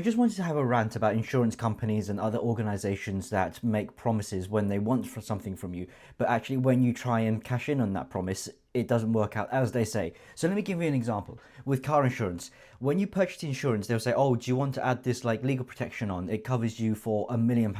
I just wanted to have a rant about insurance companies and other organizations that make promises when they want for something from you, but actually when you try and cash in on that promise, it doesn't work out as they say. So let me give you an example. With car insurance, when you purchase insurance, they'll say, "Oh, do you want to add this like legal protection on? It covers you for £1 million."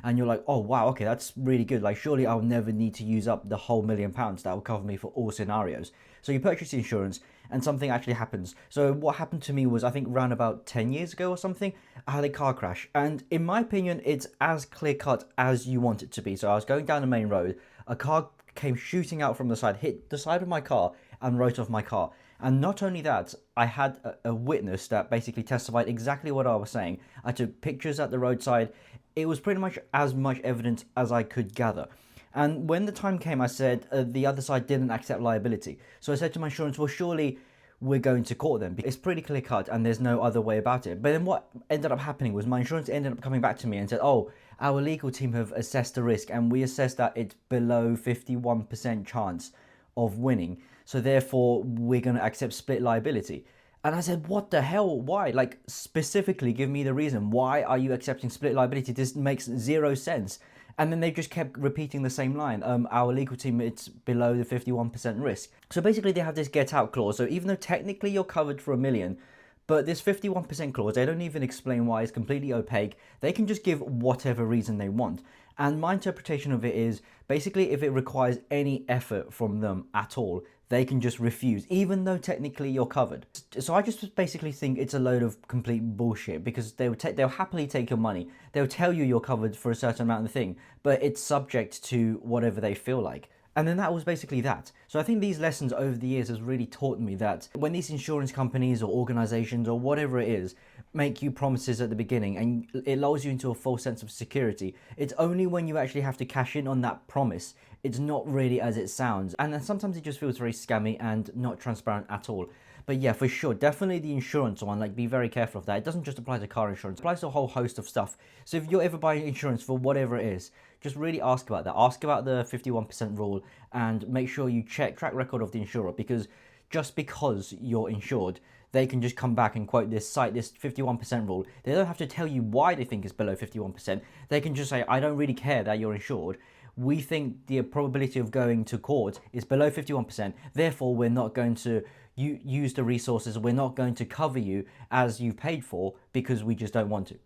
And you're like, "Oh, wow, okay, that's really good. Like, surely I'll never need to use up the whole £1 million. That will cover me for all scenarios." So you purchase the insurance and something actually happens. So what happened to me was, I think around about 10 years ago or something, I had a car crash. And in my opinion, it's as clear cut as you want it to be. So I was going down the main road, a car came shooting out from the side, hit the side of my car and wrote off my car. And not only that, I had a witness that basically testified exactly what I was saying. I took pictures at the roadside. It was pretty much as much evidence as I could gather. And when the time came, I said the other side didn't accept liability. So I said to my insurance, well, surely we're going to court them. It's pretty clear cut and there's no other way about it. But then what ended up happening was my insurance ended up coming back to me and said, "Oh, our legal team have assessed the risk and we assessed that it's below 51% chance of winning. So therefore, we're going to accept split liability." And I said, "What the hell? Why? Like, specifically give me the reason. Why are you accepting split liability? This makes zero sense." And then they just kept repeating the same line. Our legal team, it's below the 51% risk. So basically they have this get out clause. So even though technically you're covered for £1 million, but this 51% clause, they don't even explain why. It's completely opaque. They can just give whatever reason they want. And my interpretation of it is basically if it requires any effort from them at all, they can just refuse, even though technically you're covered. So I just basically think it's a load of complete bullshit, because they'll happily take your money. They'll tell you you're covered for a certain amount of thing, but it's subject to whatever they feel like. And then that was basically that. So I think these lessons over the years has really taught me that when these insurance companies or organizations or whatever it is make you promises at the beginning and it lulls you into a false sense of security, it's only when you actually have to cash in on that promise, it's not really as it sounds. And then sometimes it just feels very scammy and not transparent at all. But yeah, for sure, definitely the insurance one, like, be very careful of that. It doesn't just apply to car insurance, it applies to a whole host of stuff. So if you're ever buying insurance for whatever it is, just really ask about that. Ask about the 51% rule and make sure you check track record of the insurer, because just because you're insured, they can just come back and quote this, cite this 51% rule. They don't have to tell you why they think it's below 51%. They can just say, "I don't really care that you're insured. We think the probability of going to court is below 51%. Therefore, we're not going to use the resources. We're not going to cover you as you've paid for, because we just don't want to."